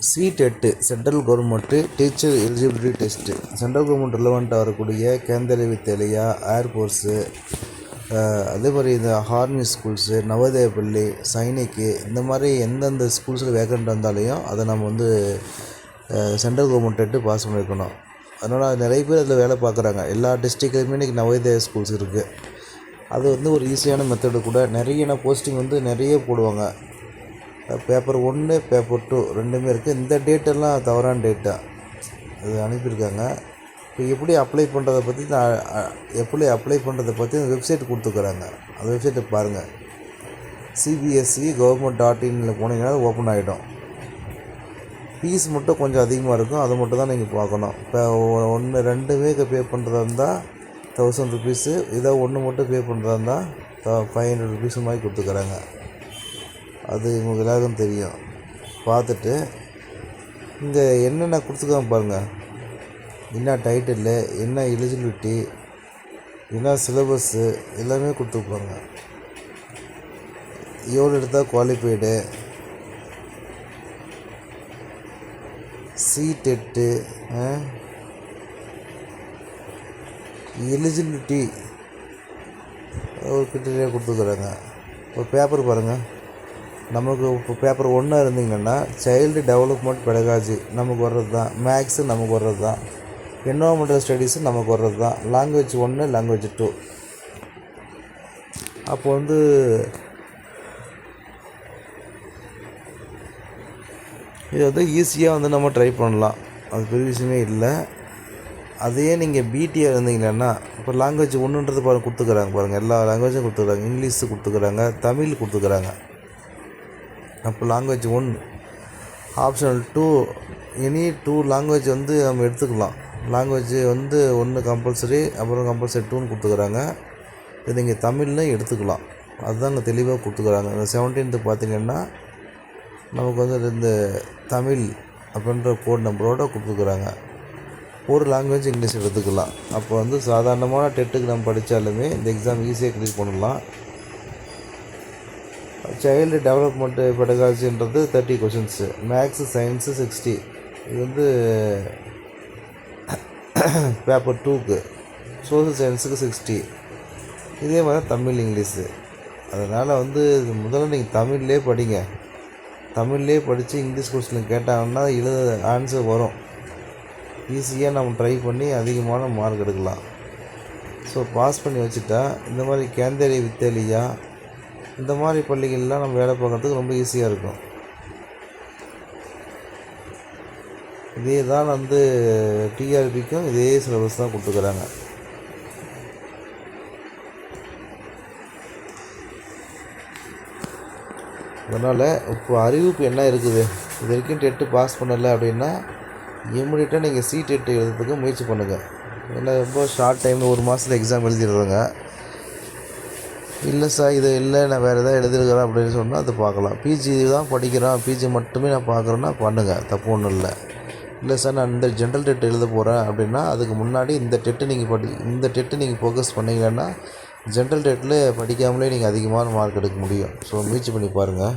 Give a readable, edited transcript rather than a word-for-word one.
C-TET central government teacher eligibility test. Central government ரிலவெண்ட்டாக வரக்கூடிய Kendriya Vidyalaya, air force, அதே மாதிரி இந்த ஆர்மி ஸ்கூல்ஸு, நவோதயா பள்ளி, சைனிக்கு, இந்த மாதிரி எந்தெந்த ஸ்கூல்ஸில் வேக்கண்ட் வந்தாலையும் அதை நம்ம வந்து சென்ட்ரல் கவர்மெண்ட் டெட்டு பாஸ் பண்ணியிருக்கணும். அதனால் நிறைய பேர் அதில் வேலை பார்க்குறாங்க. எல்லா டிஸ்ட்ரிக்ட்லையுமே இன்றைக்கி நவோதயா ஸ்கூல்ஸ் இருக்குது. அது வந்து ஒரு ஈஸியான மெத்தடு கூட. நிறைய போஸ்டிங் வந்து நிறைய போடுவாங்க. பேப்பர் 1, பேப்பர் 2 ரெண்டுமே இருக்குது. இந்த டேட்டெல்லாம் தவறான டேட்டாக அது அனுப்பியிருக்காங்க. இப்போ எப்படி அப்ளை பண்ணுறதை பற்றி அந்த வெப்சைட் கொடுத்துருக்குறாங்க. அந்த வெப்சைட்டை பாருங்கள். cbse.government.in போனீங்கன்னா போனீங்கன்னா ஓப்பன் ஆகிடும். ஃபீஸ் மட்டும் கொஞ்சம் அதிகமாக இருக்கும். அது மட்டும் தான் நீங்கள் பார்க்கணும். இப்போ 1, 2 பே பண்ணுறதா இருந்தால் 1000 ருபீஸு, இதை 1 மட்டும் பே பண்ணுறதா இருந்தால் 500 ருபீஸ் மாதிரி கொடுத்துக்குறாங்க. அது உங்களுக்கு எல்லாருக்கும் தெரியும். பார்த்துட்டு இங்கே என்னென்ன கொடுத்துருக்காங்க பாருங்கள். என்ன டைட்டிலு, என்ன எலிஜிபிலிட்டி, என்ன சிலபஸ்ஸு எல்லாமே கொடுத்துருப்பாங்க. எவ்வளோ எடுத்தால் குவாலிஃபைடு, C-TET, எலிஜிபிலிட்டி ஒரு கிட்டே கொடுத்துருக்குறாங்க. ஒரு பேப்பர் பாருங்கள். நமக்கு இப்போ பேப்பர் 1 இருந்தீங்கன்னா சைல்டு டெவலப்மெண்ட் பெடகாஜி நமக்கு வர்றது தான். மேக்ஸு நமக்கு வர்றது தான். என்வரான்மெண்டல் ஸ்டடீஸு நமக்கு வர்றது தான். Language 1, language 2. அப்போ வந்து இது வந்து ஈஸியாக வந்து நம்ம ட்ரை பண்ணலாம். அது பெரிய விஷயமே இல்லை. அதையே நீங்கள் பிடிஆர் இருந்தீங்கன்னா இப்போ லாங்குவேஜ் 1ன்றது கொடுத்துக்கிறாங்க பாருங்கள். எல்லா லாங்குவேஜும் கொடுத்துக்கிறாங்க. இங்கிலீஷு கொடுத்துக்கிறாங்க, தமிழ் கொடுத்துக்கிறாங்க. அப்போ லாங்குவேஜ் 1, ஆப்ஷனல் 2, எனி 2 லாங்குவேஜ் வந்து நம்ம எடுத்துக்கலாம். லாங்குவேஜ் வந்து 1 கம்பல்சரி, அப்புறம் கம்பல்சரி 2ன்னு கொடுத்துக்கிறாங்க. இது நீங்கள் தமிழ்லையும் எடுத்துக்கலாம். அதுதான் இங்கே தெளிவாக கொடுத்துக்கிறாங்க. இந்த 17th பார்த்திங்கன்னா நமக்கு வந்து இந்த தமிழ் அப்படின்ற கோட் நம்பரோடு கொடுத்துக்கிறாங்க. ஒரு லாங்குவேஜ் இங்கிலீஷ் எடுத்துக்கலாம். அப்போ வந்து சாதாரணமான டெட்டுக்கு நம்ம படித்தாலுமே இந்த எக்ஸாம் ஈஸியாக கிளியர் பண்ணலாம். சைல்டு டெவலப்மெண்ட்டு பெடகாஜின்றது 30 கொஷின்ஸு. Maths, science 60. இது வந்து பேப்பர் 2க்கு. சோஷியல் சயின்ஸுக்கு 60. இதே மாதிரி தமிழ், இங்கிலீஷு. அதனால் வந்து முதல்ல நீங்கள் தமிழ்லேயே படிங்க. தமிழ்லேயே படித்து இங்கிலீஷ் கொஸ்டின் கேட்டாங்கன்னா ஆன்சர் வரும். ஈஸியாக நம்ம ட்ரை பண்ணி அதிகமான மார்க் எடுக்கலாம். ஸோ பாஸ் பண்ணி வச்சுட்டா இந்த மாதிரி கேந்திரிய வித்யாலயா இந்த மாதிரி பள்ளிகள்லாம் நம்ம வேலை பார்க்குறதுக்கு ரொம்ப ஈஸியாக இருக்கும். இதே தான் வந்து டிஆர்பிக்கும் இதே சிலபஸ் தான் கொடுத்துக்கிறாங்க. அதனால் இப்போ அறிவிப்பு என்ன இருக்குது, இது வரைக்கும் டெட்டு பாஸ் பண்ணலை அப்படின்னா இம்மிடியட்டாக நீங்கள் C-TET எழுதுறதுக்கு முயற்சி பண்ணுங்கள். ஏன்னா ரொம்ப ஷார்ட் டைமில் 1 மாதத்தில் எக்ஸாம் எழுதிடுறாங்க. இல்லை சார் இது இல்லை, நான் வேறு எதாவது எழுதிருக்கிறேன் அப்படின்னு சொன்னால் அது பார்க்கலாம். பிஜி தான் படிக்கிறேன், பிஜி மட்டுமே நான் பார்க்குறேன்னா பண்ணுங்கள், தப்பு ஒன்றும் இல்லை. இல்லை சார் நான் இந்த ஜென்ரல் டெட் எழுத போகிறேன் அப்படின்னா அதுக்கு முன்னாடி இந்த டெட்டு நீங்கள் ஃபோக்கஸ் பண்ணிங்கன்னா ஜென்ரல் டெட்டில் படிக்காமலே நீங்கள் அதிகமான மார்க் எடுக்க முடியும். ஸோ முயற்சி பண்ணி பாருங்கள்.